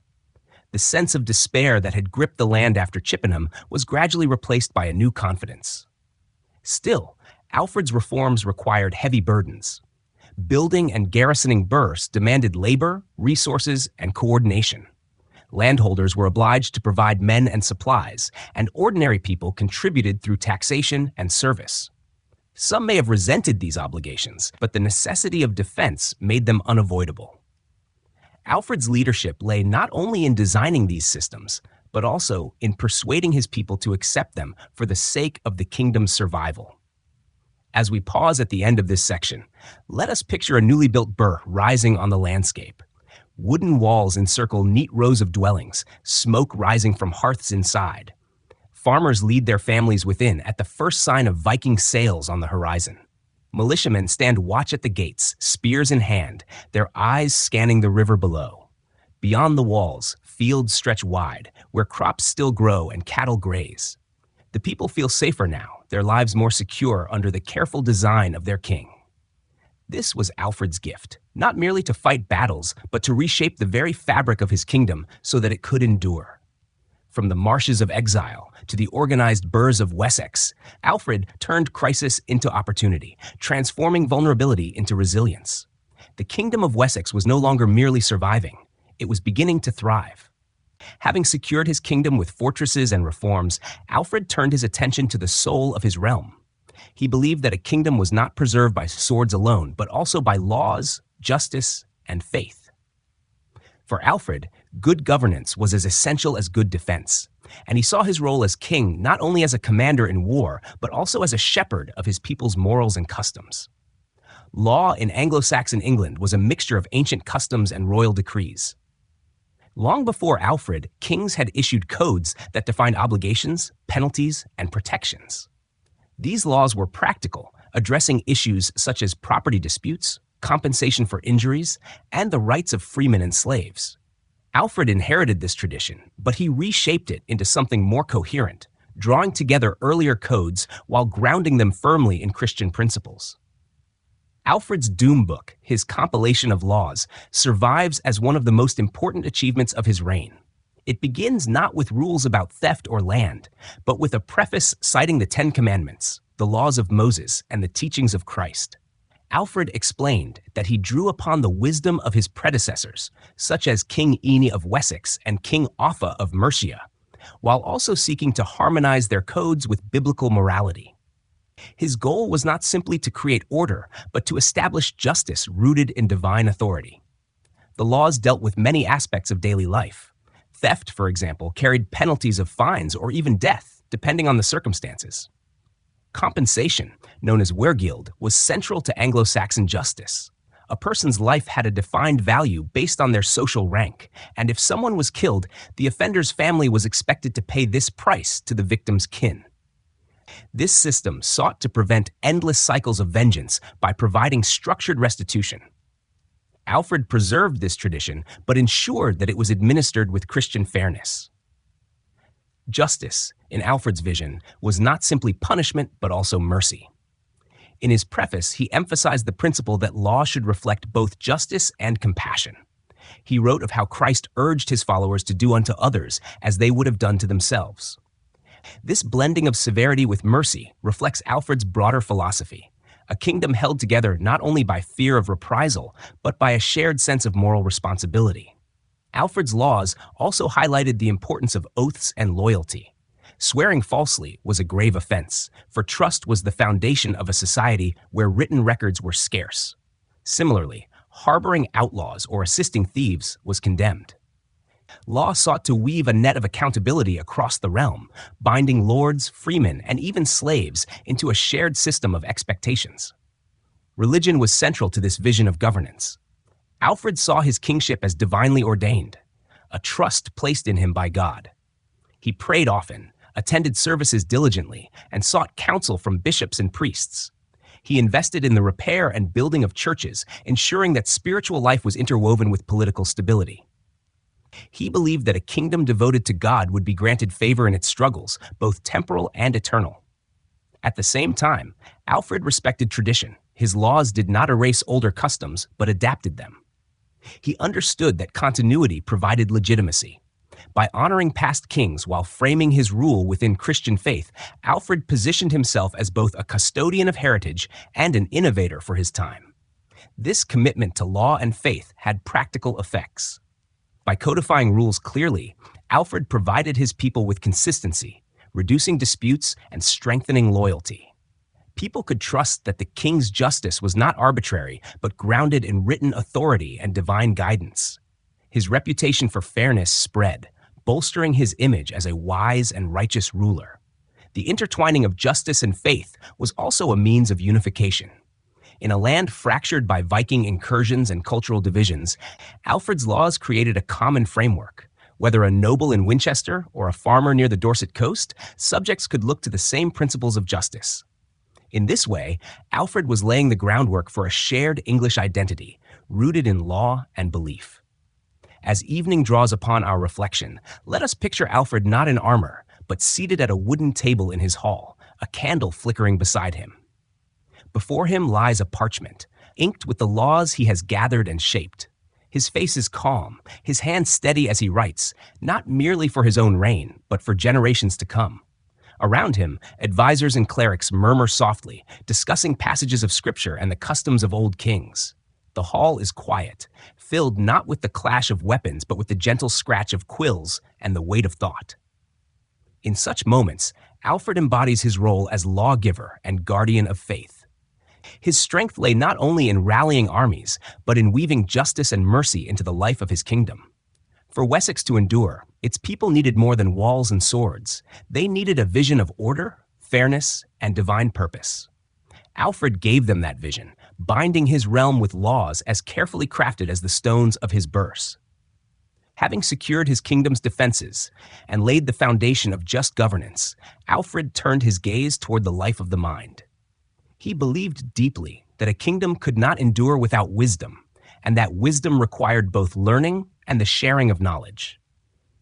The sense of despair that had gripped the land after Chippenham was gradually replaced by a new confidence. Still, Alfred's reforms required heavy burdens. Building and garrisoning burhs demanded labor, resources, and coordination. Landholders were obliged to provide men and supplies, and ordinary people contributed through taxation and service. Some may have resented these obligations, but the necessity of defense made them unavoidable. Alfred's leadership lay not only in designing these systems, but also in persuading his people to accept them for the sake of the kingdom's survival. As we pause at the end of this section, let us picture a newly built burh rising on the landscape. Wooden walls encircle neat rows of dwellings, smoke rising from hearths inside. Farmers lead their families within at the first sign of Viking sails on the horizon. Militiamen stand watch at the gates, spears in hand, their eyes scanning the river below. Beyond the walls, fields stretch wide, where crops still grow and cattle graze. The people feel safer now, their lives more secure under the careful design of their king. This was Alfred's gift, not merely to fight battles, but to reshape the very fabric of his kingdom so that it could endure. From the marshes of exile to the organized burhs of Wessex, Alfred turned crisis into opportunity, transforming vulnerability into resilience. The kingdom of Wessex was no longer merely surviving, it was beginning to thrive. Having secured his kingdom with fortresses and reforms, Alfred turned his attention to the soul of his realm. He believed that a kingdom was not preserved by swords alone, but also by laws, justice, and faith. For Alfred, good governance was as essential as good defense, and he saw his role as king not only as a commander in war, but also as a shepherd of his people's morals and customs. Law in Anglo-Saxon England was a mixture of ancient customs and royal decrees. Long before Alfred, kings had issued codes that defined obligations, penalties, and protections. These laws were practical, addressing issues such as property disputes, compensation for injuries, and the rights of freemen and slaves. Alfred inherited this tradition, but he reshaped it into something more coherent, drawing together earlier codes while grounding them firmly in Christian principles. Alfred's Doom Book, his compilation of laws, survives as one of the most important achievements of his reign. It begins not with rules about theft or land, but with a preface citing the Ten Commandments, the laws of Moses, and the teachings of Christ. Alfred explained that he drew upon the wisdom of his predecessors, such as King Ine of Wessex and King Offa of Mercia, while also seeking to harmonize their codes with biblical morality. His goal was not simply to create order, but to establish justice rooted in divine authority. The laws dealt with many aspects of daily life. Theft, for example, carried penalties of fines or even death, depending on the circumstances. Compensation, known as weregild, was central to Anglo-Saxon justice. A person's life had a defined value based on their social rank, and if someone was killed, the offender's family was expected to pay this price to the victim's kin. This system sought to prevent endless cycles of vengeance by providing structured restitution. Alfred preserved this tradition, but ensured that it was administered with Christian fairness. Justice, in Alfred's vision, was not simply punishment, but also mercy. In his preface, he emphasized the principle that law should reflect both justice and compassion. He wrote of how Christ urged his followers to do unto others as they would have done to themselves. This blending of severity with mercy reflects Alfred's broader philosophy, a kingdom held together not only by fear of reprisal, but by a shared sense of moral responsibility. Alfred's laws also highlighted the importance of oaths and loyalty. Swearing falsely was a grave offense, for trust was the foundation of a society where written records were scarce. Similarly, harboring outlaws or assisting thieves was condemned. Law sought to weave a net of accountability across the realm, binding lords, freemen, and even slaves into a shared system of expectations. Religion was central to this vision of governance. Alfred saw his kingship as divinely ordained, a trust placed in him by God. He prayed often, attended services diligently, and sought counsel from bishops and priests. He invested in the repair and building of churches, ensuring that spiritual life was interwoven with political stability. He believed that a kingdom devoted to God would be granted favor in its struggles, both temporal and eternal. At the same time, Alfred respected tradition. His laws did not erase older customs, but adapted them. He understood that continuity provided legitimacy. By honoring past kings while framing his rule within Christian faith, Alfred positioned himself as both a custodian of heritage and an innovator for his time. This commitment to law and faith had practical effects. By codifying rules clearly, Alfred provided his people with consistency, reducing disputes and strengthening loyalty. People could trust that the king's justice was not arbitrary, but grounded in written authority and divine guidance. His reputation for fairness spread, bolstering his image as a wise and righteous ruler. The intertwining of justice and faith was also a means of unification. In a land fractured by Viking incursions and cultural divisions, Alfred's laws created a common framework. Whether a noble in Winchester or a farmer near the Dorset coast, subjects could look to the same principles of justice. In this way, Alfred was laying the groundwork for a shared English identity, rooted in law and belief. As evening draws upon our reflection, let us picture Alfred not in armor, but seated at a wooden table in his hall, a candle flickering beside him. Before him lies a parchment, inked with the laws he has gathered and shaped. His face is calm, his hand steady as he writes, not merely for his own reign, but for generations to come. Around him, advisors and clerics murmur softly, discussing passages of scripture and the customs of old kings. The hall is quiet, filled not with the clash of weapons, but with the gentle scratch of quills and the weight of thought. In such moments, Alfred embodies his role as lawgiver and guardian of faith. His strength lay not only in rallying armies, but in weaving justice and mercy into the life of his kingdom. For Wessex to endure, its people needed more than walls and swords. They needed a vision of order, fairness, and divine purpose. Alfred gave them that vision, binding his realm with laws as carefully crafted as the stones of his burhs. Having secured his kingdom's defenses and laid the foundation of just governance, Alfred turned his gaze toward the life of the mind. He believed deeply that a kingdom could not endure without wisdom, and that wisdom required both learning and the sharing of knowledge.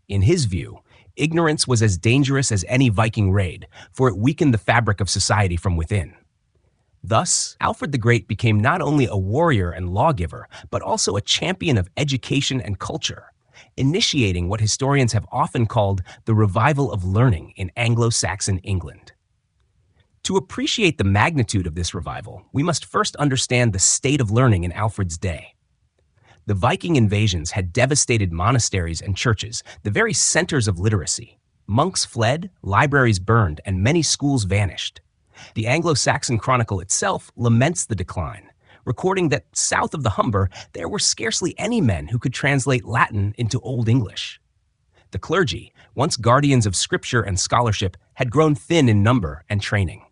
In his view, ignorance was as dangerous as any Viking raid, for it weakened the fabric of society from within. Thus, Alfred the Great became not only a warrior and lawgiver, but also a champion of education and culture, initiating what historians have often called the revival of learning in Anglo Saxon England. To appreciate the magnitude of this revival, we must first understand the state of learning in Alfred's day. The Viking invasions had devastated monasteries and churches, the very centers of literacy. Monks fled, libraries burned, and many schools vanished. The Anglo Saxon Chronicle itself laments the decline, recording that south of the Humber, there were scarcely any men who could translate Latin into Old English. The clergy, once guardians of scripture and scholarship, had grown thin in number and training.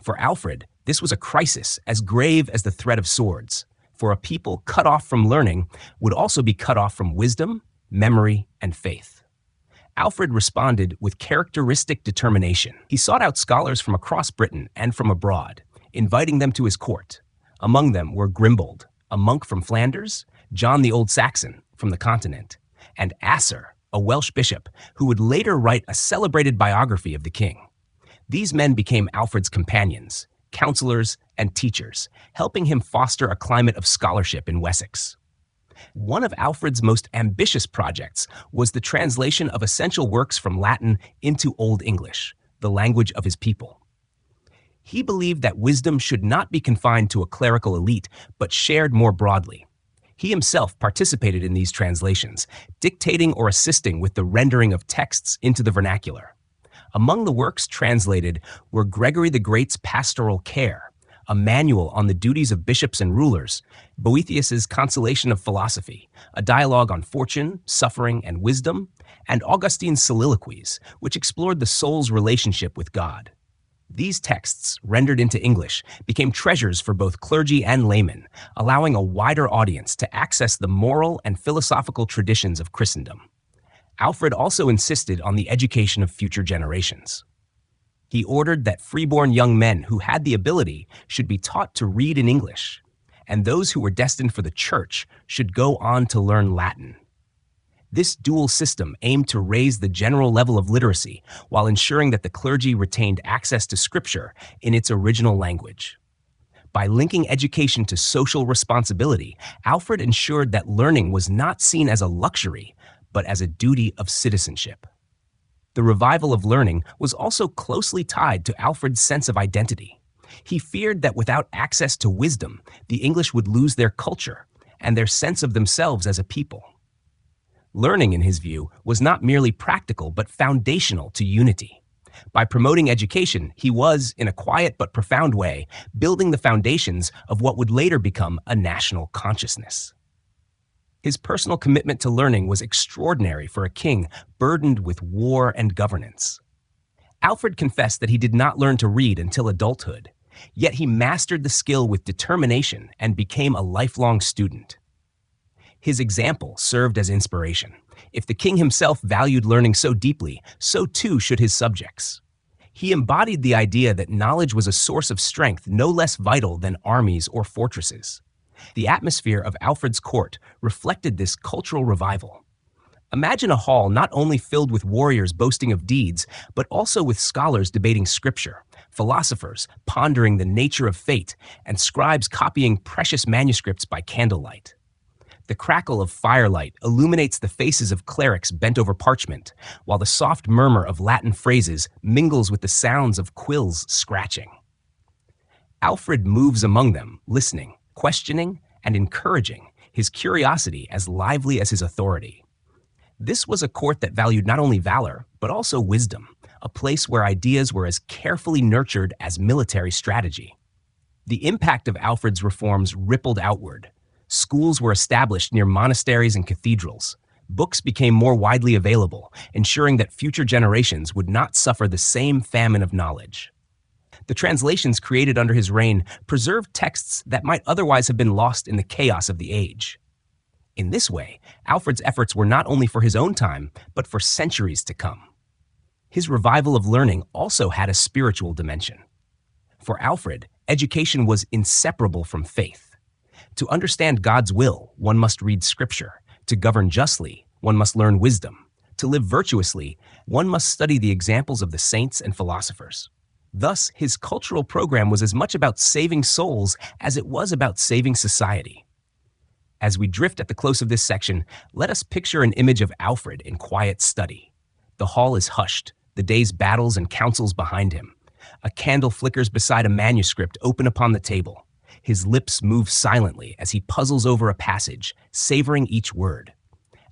For Alfred, this was a crisis as grave as the threat of swords, for a people cut off from learning would also be cut off from wisdom, memory, and faith. Alfred responded with characteristic determination. He sought out scholars from across Britain and from abroad, inviting them to his court. Among them were Grimbold, a monk from Flanders, John the Old Saxon from the continent, and Asser, a Welsh bishop, who would later write a celebrated biography of the king. These men became Alfred's companions, counselors, and teachers, helping him foster a climate of scholarship in Wessex. One of Alfred's most ambitious projects was the translation of essential works from Latin into Old English, the language of his people. He believed that wisdom should not be confined to a clerical elite, but shared more broadly. He himself participated in these translations, dictating or assisting with the rendering of texts into the vernacular. Among the works translated were Gregory the Great's Pastoral Care, a manual on the duties of bishops and rulers, Boethius's Consolation of Philosophy, a dialogue on fortune, suffering, and wisdom, and Augustine's Soliloquies, which explored the soul's relationship with God. These texts, rendered into English, became treasures for both clergy and laymen, allowing a wider audience to access the moral and philosophical traditions of Christendom. Alfred also insisted on the education of future generations. He ordered that freeborn young men who had the ability should be taught to read in English, and those who were destined for the church should go on to learn Latin. This dual system aimed to raise the general level of literacy while ensuring that the clergy retained access to scripture in its original language. By linking education to social responsibility, Alfred ensured that learning was not seen as a luxury, but as a duty of citizenship. The revival of learning was also closely tied to Alfred's sense of identity. He feared that without access to wisdom, the English would lose their culture and their sense of themselves as a people. Learning, in his view, was not merely practical but foundational to unity. By promoting education, he was, in a quiet but profound way, building the foundations of what would later become a national consciousness. His personal commitment to learning was extraordinary for a king burdened with war and governance. Alfred confessed that he did not learn to read until adulthood, yet he mastered the skill with determination and became a lifelong student. His example served as inspiration. If the king himself valued learning so deeply, so too should his subjects. He embodied the idea that knowledge was a source of strength no less vital than armies or fortresses. The atmosphere of Alfred's court reflected this cultural revival. Imagine a hall not only filled with warriors boasting of deeds, but also with scholars debating scripture, philosophers pondering the nature of fate, and scribes copying precious manuscripts by candlelight. The crackle of firelight illuminates the faces of clerics bent over parchment, while the soft murmur of Latin phrases mingles with the sounds of quills scratching. Alfred moves among them, listening, questioning, and encouraging, his curiosity as lively as his authority. This was a court that valued not only valor, but also wisdom, a place where ideas were as carefully nurtured as military strategy. The impact of Alfred's reforms rippled outward. Schools were established near monasteries and cathedrals. Books became more widely available, ensuring that future generations would not suffer the same famine of knowledge. The translations created under his reign preserved texts that might otherwise have been lost in the chaos of the age. In this way, Alfred's efforts were not only for his own time, but for centuries to come. His revival of learning also had a spiritual dimension. For Alfred, education was inseparable from faith. To understand God's will, one must read scripture. To govern justly, one must learn wisdom. To live virtuously, one must study the examples of the saints and philosophers. Thus, his cultural program was as much about saving souls as it was about saving society. As we drift at the close of this section, let us picture an image of Alfred in quiet study. The hall is hushed, the day's battles and councils behind him. A candle flickers beside a manuscript open upon the table. His lips move silently as he puzzles over a passage, savoring each word.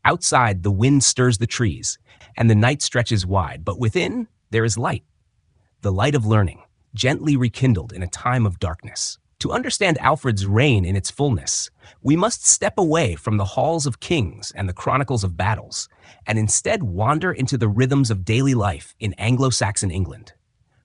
Outside, the wind stirs the trees, and the night stretches wide, but within, there is light. The light of learning, gently rekindled in a time of darkness. To understand Alfred's reign in its fullness, we must step away from the halls of kings and the chronicles of battles, and instead wander into the rhythms of daily life in Anglo Saxon England.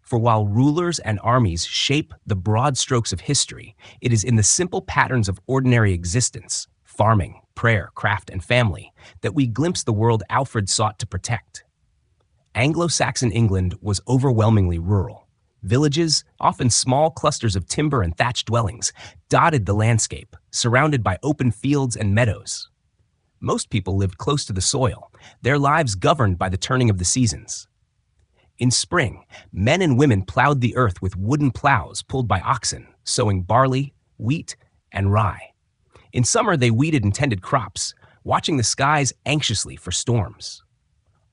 For while rulers and armies shape the broad strokes of history, it is in the simple patterns of ordinary existence, farming, prayer, craft, and family, that we glimpse the world Alfred sought to protect. Anglo-Saxon England was overwhelmingly rural. Villages, often small clusters of timber and thatched dwellings, dotted the landscape, surrounded by open fields and meadows. Most people lived close to the soil, their lives governed by the turning of the seasons. In spring, men and women plowed the earth with wooden plows pulled by oxen, sowing barley, wheat, and rye. In summer, they weeded and tended crops, watching the skies anxiously for storms.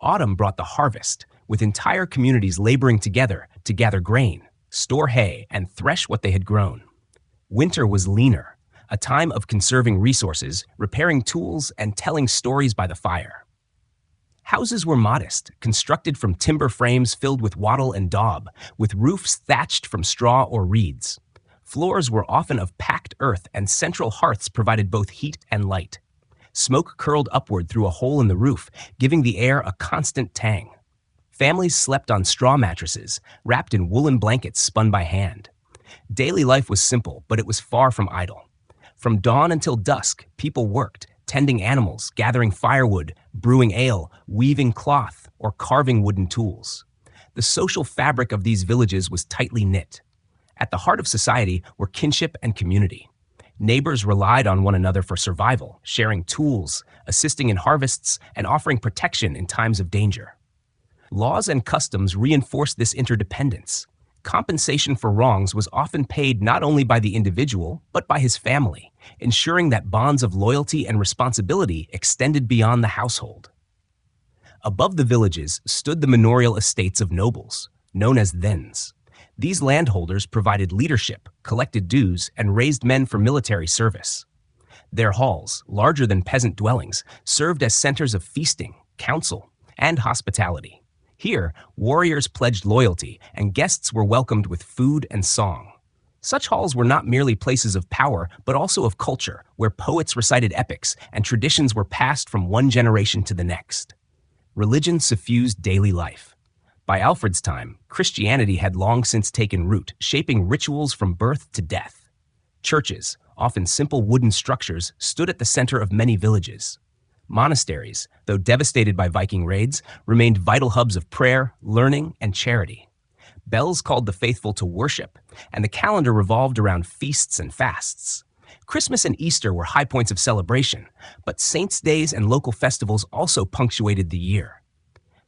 Autumn brought the harvest, with entire communities laboring together to gather grain, store hay, and thresh what they had grown. Winter was leaner, a time of conserving resources, repairing tools, and telling stories by the fire. Houses were modest, constructed from timber frames filled with wattle and daub, with roofs thatched from straw or reeds. Floors were often of packed earth, and central hearths provided both heat and light. Smoke curled upward through a hole in the roof, giving the air a constant tang. Families slept on straw mattresses, wrapped in woolen blankets spun by hand. Daily life was simple, but it was far from idle. From dawn until dusk, people worked, tending animals, gathering firewood, brewing ale, weaving cloth, or carving wooden tools. The social fabric of these villages was tightly knit. At the heart of society were kinship and community. Neighbors relied on one another for survival, sharing tools, assisting in harvests, and offering protection in times of danger. Laws and customs reinforced this interdependence. Compensation for wrongs was often paid not only by the individual, but by his family, ensuring that bonds of loyalty and responsibility extended beyond the household. Above the villages stood the manorial estates of nobles, known as thens. These landholders provided leadership, collected dues, and raised men for military service. Their halls, larger than peasant dwellings, served as centers of feasting, council, and hospitality. Here, warriors pledged loyalty, and guests were welcomed with food and song. Such halls were not merely places of power, but also of culture, where poets recited epics and traditions were passed from one generation to the next. Religion suffused daily life. By Alfred's time, Christianity had long since taken root, shaping rituals from birth to death. Churches, often simple wooden structures, stood at the center of many villages. Monasteries, though devastated by Viking raids, remained vital hubs of prayer, learning, and charity. Bells called the faithful to worship, and the calendar revolved around feasts and fasts. Christmas and Easter were high points of celebration, but saints' days and local festivals also punctuated the year.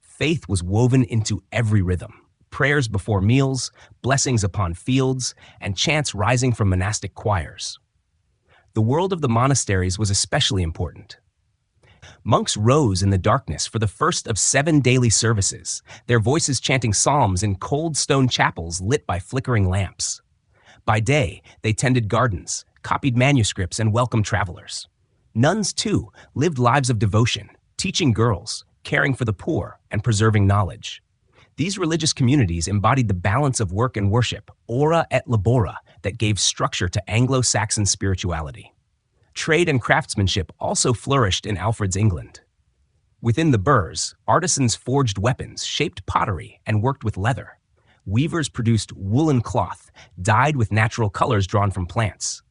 Faith was woven into every rhythm: prayers before meals, blessings upon fields, and chants rising from monastic choirs. The world of the monasteries was especially important. Monks rose in the darkness for the first of 7 daily services, their voices chanting psalms in cold stone chapels lit by flickering lamps. By day, they tended gardens, copied manuscripts, and welcomed travelers. Nuns, too, lived lives of devotion, teaching girls, caring for the poor, and preserving knowledge. These religious communities embodied the balance of work and worship, ora et labora, that gave structure to Anglo Saxon spirituality. Trade and craftsmanship also flourished in Alfred's England. Within the Burhs, artisans forged weapons, shaped pottery, and worked with leather. Weavers produced woolen cloth, dyed with natural colors drawn from plants.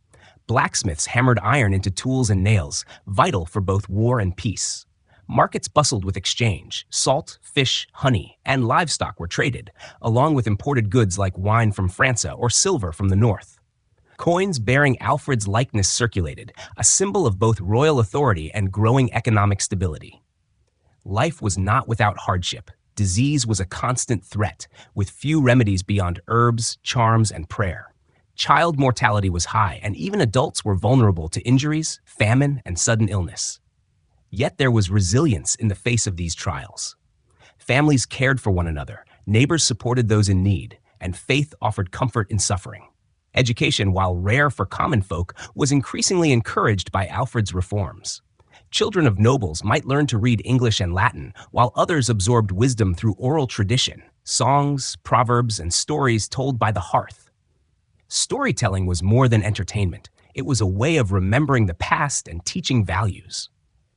Blacksmiths hammered iron into tools and nails, vital for both war and peace. Markets bustled with exchange. Salt, fish, honey, and livestock were traded, along with imported goods like wine from France or silver from the north. Coins bearing Alfred's likeness circulated, a symbol of both royal authority and growing economic stability. Life was not without hardship. Disease was a constant threat, with few remedies beyond herbs, charms, and prayer. Child mortality was high, and even adults were vulnerable to injuries, famine, and sudden illness. Yet there was resilience in the face of these trials. Families cared for one another, neighbors supported those in need, and faith offered comfort in suffering. Education, while rare for common folk, was increasingly encouraged by Alfred's reforms. Children of nobles might learn to read English and Latin, while others absorbed wisdom through oral tradition, songs, proverbs, and stories told by the hearth. Storytelling was more than entertainment. It was a way of remembering the past and teaching values.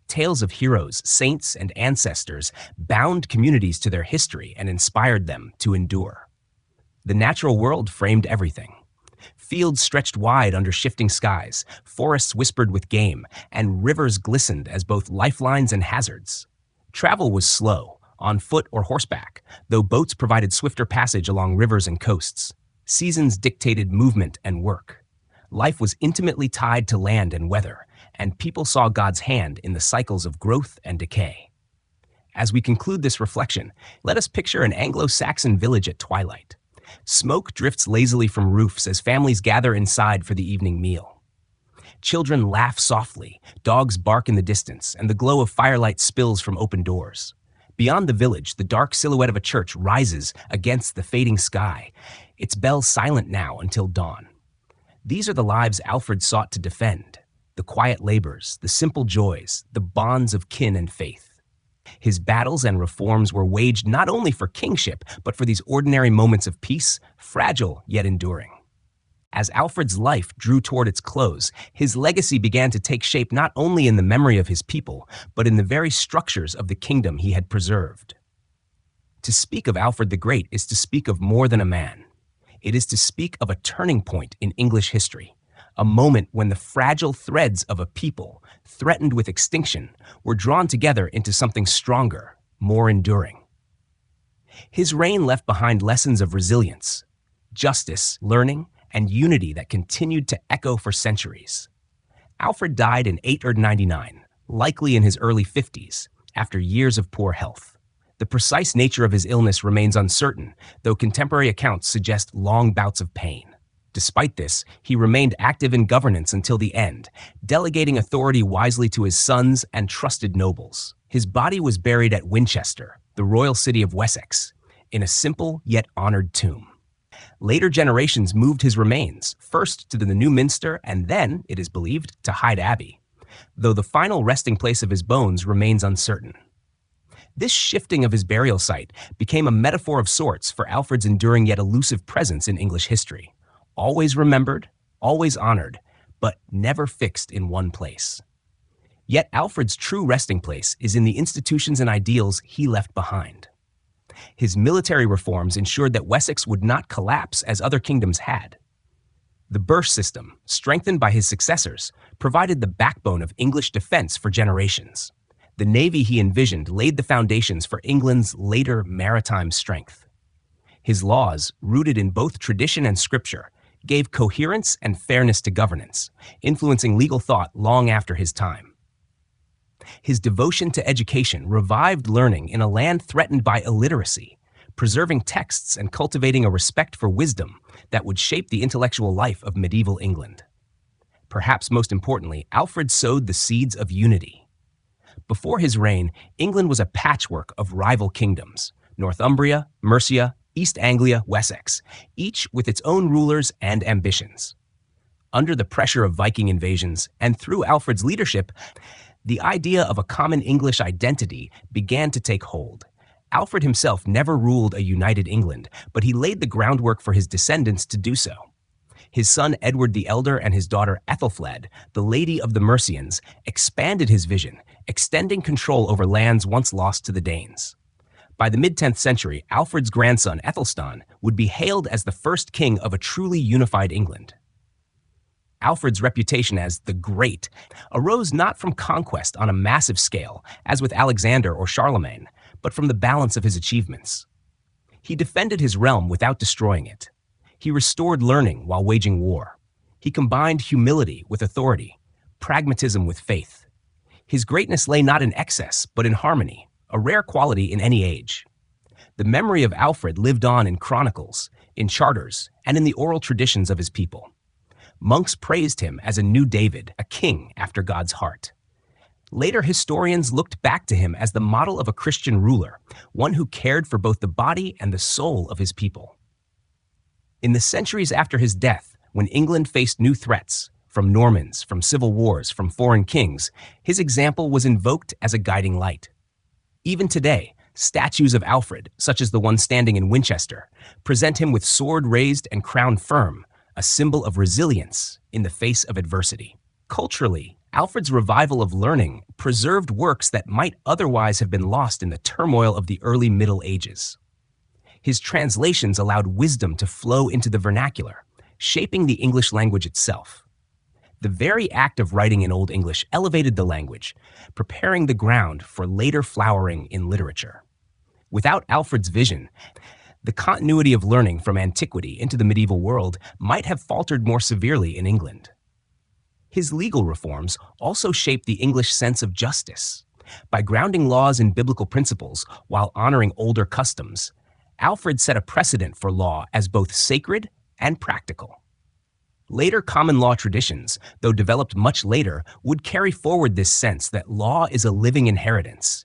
Tales of heroes, saints, and ancestors bound communities to their history and inspired them to endure. The natural world framed everything. Fields stretched wide under shifting skies, forests whispered with game, and rivers glistened as both lifelines and hazards. Travel was slow, on foot or horseback, though boats provided swifter passage along rivers and coasts. Seasons dictated movement and work. Life was intimately tied to land and weather, and people saw God's hand in the cycles of growth and decay. As we conclude this reflection, let us picture an Anglo Saxon village at twilight. Smoke drifts lazily from roofs as families gather inside for the evening meal. Children laugh softly, dogs bark in the distance, and the glow of firelight spills from open doors. Beyond the village, the dark silhouette of a church rises against the fading sky, its bells silent now until dawn. These are the lives Alfred sought to defend, the quiet labors, the simple joys, the bonds of kin and faith. His battles and reforms were waged not only for kingship, but for these ordinary moments of peace, fragile yet enduring. As Alfred's life drew toward its close, his legacy began to take shape not only in the memory of his people, but in the very structures of the kingdom he had preserved. To speak of Alfred the Great is to speak of more than a man. It is to speak of a turning point in English history, a moment when the fragile threads of a people, threatened with extinction, were drawn together into something stronger, more enduring. His reign left behind lessons of resilience, justice, learning, and unity that continued to echo for centuries. Alfred died in 899, likely in his early 50s, after years of poor health. The precise nature of his illness remains uncertain, though contemporary accounts suggest long bouts of pain. Despite this, he remained active in governance until the end, delegating authority wisely to his sons and trusted nobles. His body was buried at Winchester, the royal city of Wessex, in a simple yet honored tomb. Later generations moved his remains, first to the New Minster and then, it is believed, to Hyde Abbey, though the final resting place of his bones remains uncertain. This shifting of his burial site became a metaphor of sorts for Alfred's enduring yet elusive presence in English history. Always remembered, always honored, but never fixed in one place. Yet Alfred's true resting place is in the institutions and ideals he left behind. His military reforms ensured that Wessex would not collapse as other kingdoms had. The Burh system, strengthened by his successors, provided the backbone of English defense for generations. The navy he envisioned laid the foundations for England's later maritime strength. His laws, rooted in both tradition and scripture, gave coherence and fairness to governance, influencing legal thought long after his time. His devotion to education revived learning in a land threatened by illiteracy, preserving texts and cultivating a respect for wisdom that would shape the intellectual life of medieval England. Perhaps most importantly, Alfred sowed the seeds of unity. Before his reign, England was a patchwork of rival kingdoms: Northumbria, Mercia, East Anglia, Wessex, each with its own rulers and ambitions. Under the pressure of Viking invasions, and through Alfred's leadership, the idea of a common English identity began to take hold. Alfred himself never ruled a united England, but he laid the groundwork for his descendants to do so. His son Edward the Elder and his daughter Ethelfled, the Lady of the Mercians, expanded his vision, extending control over lands once lost to the Danes. By the mid-10th century, Alfred's grandson Ethelstan would be hailed as the first king of a truly unified England. Alfred's reputation as the Great arose not from conquest on a massive scale, as with Alexander or Charlemagne, but from the balance of his achievements. He defended his realm without destroying it. He restored learning while waging war. He combined humility with authority, pragmatism with faith. His greatness lay not in excess, but in harmony, a rare quality in any age. The memory of Alfred lived on in chronicles, in charters, and in the oral traditions of his people. Monks praised him as a new David, a king after God's heart. Later historians looked back to him as the model of a Christian ruler, one who cared for both the body and the soul of his people. In the centuries after his death, when England faced new threats, from Normans, from civil wars, from foreign kings, his example was invoked as a guiding light. Even today, statues of Alfred, such as the one standing in Winchester, present him with sword raised and crown firm, a symbol of resilience in the face of adversity. Culturally, Alfred's revival of learning preserved works that might otherwise have been lost in the turmoil of the early Middle Ages. His translations allowed wisdom to flow into the vernacular, shaping the English language itself. The very act of writing in Old English elevated the language, preparing the ground for later flowering in literature. Without Alfred's vision, the continuity of learning from antiquity into the medieval world might have faltered more severely in England. His legal reforms also shaped the English sense of justice. By grounding laws in biblical principles while honoring older customs, Alfred set a precedent for law as both sacred and practical. Later common law traditions, though developed much later, would carry forward this sense that law is a living inheritance,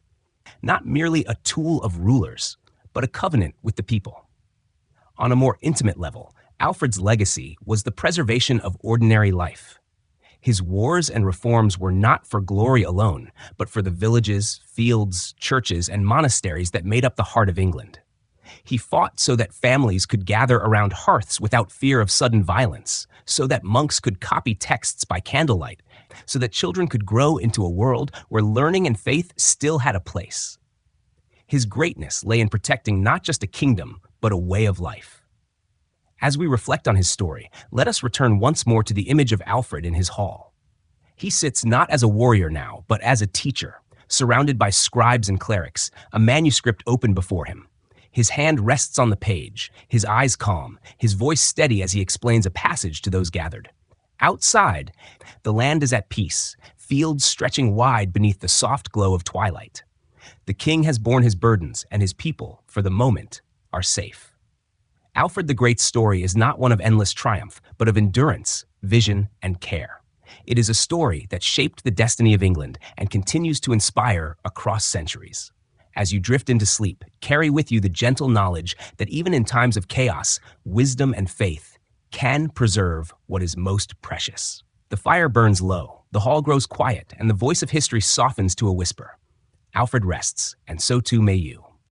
not merely a tool of rulers, but a covenant with the people. On a more intimate level, Alfred's legacy was the preservation of ordinary life. His wars and reforms were not for glory alone, but for the villages, fields, churches, and monasteries that made up the heart of England. He fought so that families could gather around hearths without fear of sudden violence, so that monks could copy texts by candlelight, so that children could grow into a world where learning and faith still had a place. His greatness lay in protecting not just a kingdom, but a way of life. As we reflect on his story, let us return once more to the image of Alfred in his hall. He sits not as a warrior now, but as a teacher, surrounded by scribes and clerics, a manuscript open before him. His hand rests on the page, his eyes calm, his voice steady as he explains a passage to those gathered. Outside, the land is at peace, fields stretching wide beneath the soft glow of twilight. The king has borne his burdens, and his people, for the moment, are safe. Alfred the Great's story is not one of endless triumph, but of endurance, vision, and care. It is a story that shaped the destiny of England and continues to inspire across centuries. As you drift into sleep, carry with you the gentle knowledge that even in times of chaos, wisdom and faith can preserve what is most precious. The fire burns low, the hall grows quiet, and the voice of history softens to a whisper. Alfred rests, and so too may you.